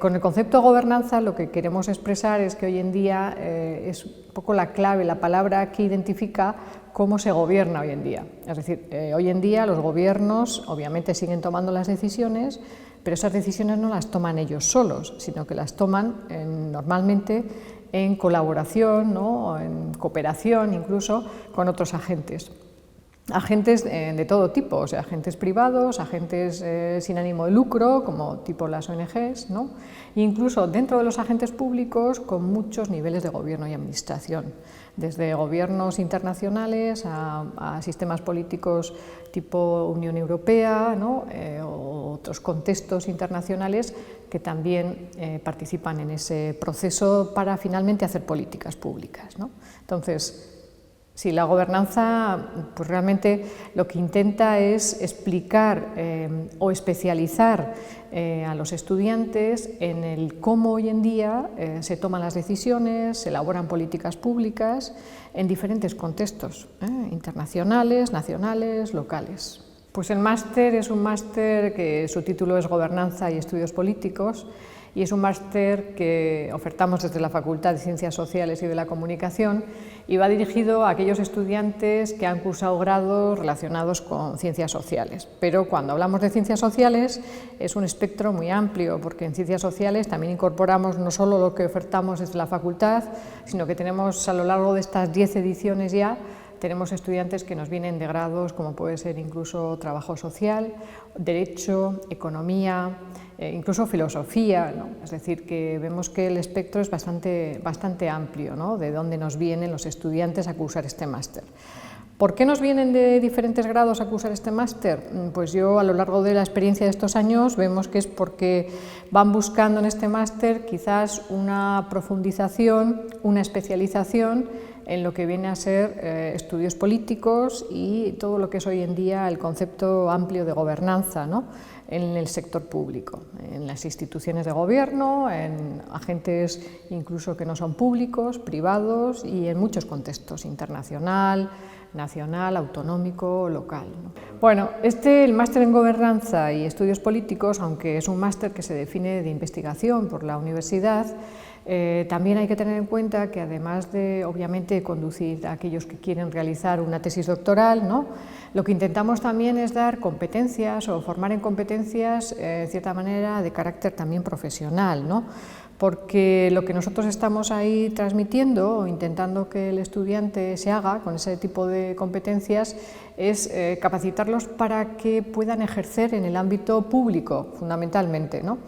Con el concepto de gobernanza lo que queremos expresar es que hoy en día es un poco la clave, la palabra que identifica cómo se gobierna hoy en día. Es decir, hoy en día los gobiernos obviamente siguen tomando las decisiones, pero esas decisiones no las toman ellos solos, sino que las toman normalmente en colaboración, ¿no?, en cooperación incluso con otros agentes. Agentes de todo tipo, o sea, agentes privados, agentes sin ánimo de lucro, como tipo las ONGs, ¿no? Incluso dentro de los agentes públicos con muchos niveles de gobierno y administración, desde gobiernos internacionales a sistemas políticos tipo Unión Europea, ¿no?, o otros contextos internacionales que también participan en ese proceso para finalmente hacer políticas públicas, ¿no? Entonces, sí, la gobernanza pues realmente lo que intenta es explicar o especializar a los estudiantes en el cómo hoy en día se toman las decisiones, se elaboran políticas públicas en diferentes contextos, internacionales, nacionales, locales. Pues el máster es un máster que su título es Gobernanza y Estudios Políticos, y es un máster que ofertamos desde la Facultad de Ciencias Sociales y de la Comunicación y va dirigido a aquellos estudiantes que han cursado grados relacionados con ciencias sociales. Pero cuando hablamos de ciencias sociales es un espectro muy amplio, porque en ciencias sociales también incorporamos no solo lo que ofertamos desde la facultad, sino que tenemos a lo largo de estas 10 ediciones ya, tenemos estudiantes que nos vienen de grados como puede ser incluso trabajo social, derecho, economía, incluso filosofía, ¿no? Es decir, que vemos que el espectro es bastante amplio, ¿no?, de dónde nos vienen los estudiantes a cursar este máster. ¿Por qué nos vienen de diferentes grados a cursar este máster? Pues yo, a lo largo de la experiencia de estos años, vemos que es porque van buscando en este máster quizás una profundización, una especialización en lo que viene a ser estudios políticos y todo lo que es hoy en día el concepto amplio de gobernanza, ¿no?, en el sector público, en las instituciones de gobierno, en agentes incluso que no son públicos, privados y en muchos contextos, internacional, nacional, autonómico, local, ¿no? Bueno, el máster en Gobernanza y Estudios Políticos, aunque es un máster que se define de investigación por la universidad, también hay que tener en cuenta que además de, obviamente, conducir a aquellos que quieren realizar una tesis doctoral, ¿no?, lo que intentamos también es dar competencias o formar en competencias, de cierta manera, de carácter también profesional, ¿no?, porque lo que nosotros estamos ahí transmitiendo o intentando que el estudiante se haga con ese tipo de competencias es capacitarlos para que puedan ejercer en el ámbito público, fundamentalmente, ¿no?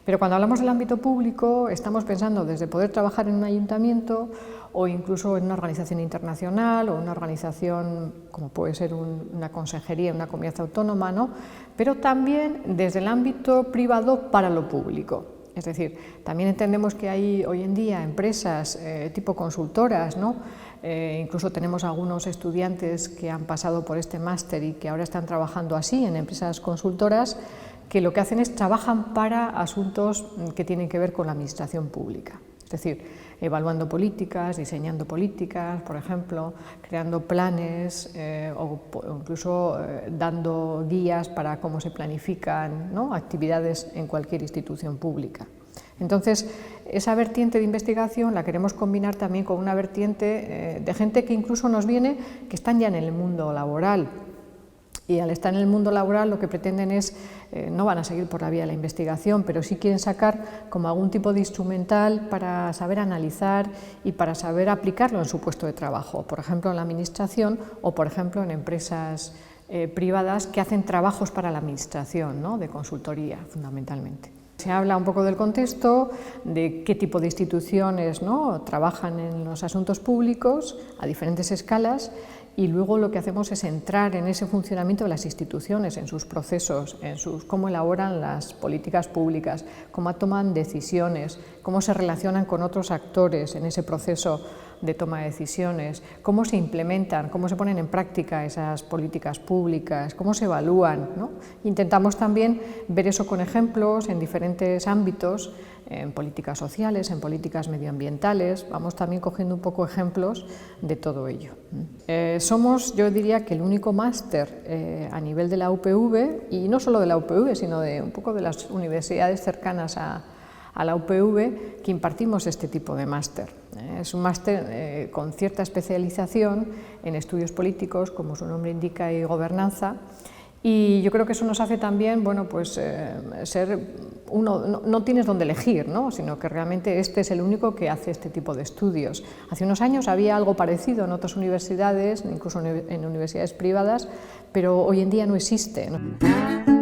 Pero cuando hablamos del ámbito público estamos pensando desde poder trabajar en un ayuntamiento o incluso en una organización internacional o una organización como puede ser una consejería, una comunidad autónoma, ¿no?, pero también desde el ámbito privado para lo público. Es decir, también entendemos que hay hoy en día empresas tipo consultoras, ¿no?, incluso tenemos algunos estudiantes que han pasado por este máster y que ahora están trabajando así en empresas consultoras, que lo que hacen es trabajan para asuntos que tienen que ver con la administración pública, es decir, evaluando políticas, diseñando políticas, por ejemplo, creando planes o incluso dando guías para cómo se planifican, ¿no?, actividades en cualquier institución pública. Entonces, esa vertiente de investigación la queremos combinar también con una vertiente de gente que incluso nos viene, que están ya en el mundo laboral. Y al estar en el mundo laboral lo que pretenden es, no van a seguir por la vía de la investigación, pero sí quieren sacar como algún tipo de instrumental para saber analizar y para saber aplicarlo en su puesto de trabajo, por ejemplo en la administración o por ejemplo en empresas privadas que hacen trabajos para la administración, ¿no?, de consultoría fundamentalmente. Se habla un poco del contexto, de qué tipo de instituciones, ¿no?, trabajan en los asuntos públicos a diferentes escalas, y luego lo que hacemos es entrar en ese funcionamiento de las instituciones, en sus procesos, cómo elaboran las políticas públicas, cómo toman decisiones, cómo se relacionan con otros actores en ese proceso de toma de decisiones, cómo se implementan, cómo se ponen en práctica esas políticas públicas, cómo se evalúan, ¿no? Intentamos también ver eso con ejemplos en diferentes ámbitos, en políticas sociales, en políticas medioambientales, vamos también cogiendo un poco ejemplos de todo ello. Somos, yo diría que el único máster a nivel de la UPV, y no solo de la UPV, sino de un poco de las universidades cercanas a a la UPV que impartimos este tipo de máster. Es un máster con cierta especialización en estudios políticos, como su nombre indica, y gobernanza. Y yo creo que eso nos hace también, bueno, pues ser uno, no tienes dónde elegir, ¿no? Sino que realmente este es el único que hace este tipo de estudios. Hace unos años había algo parecido en otras universidades, incluso en universidades privadas, pero hoy en día no existe, ¿no?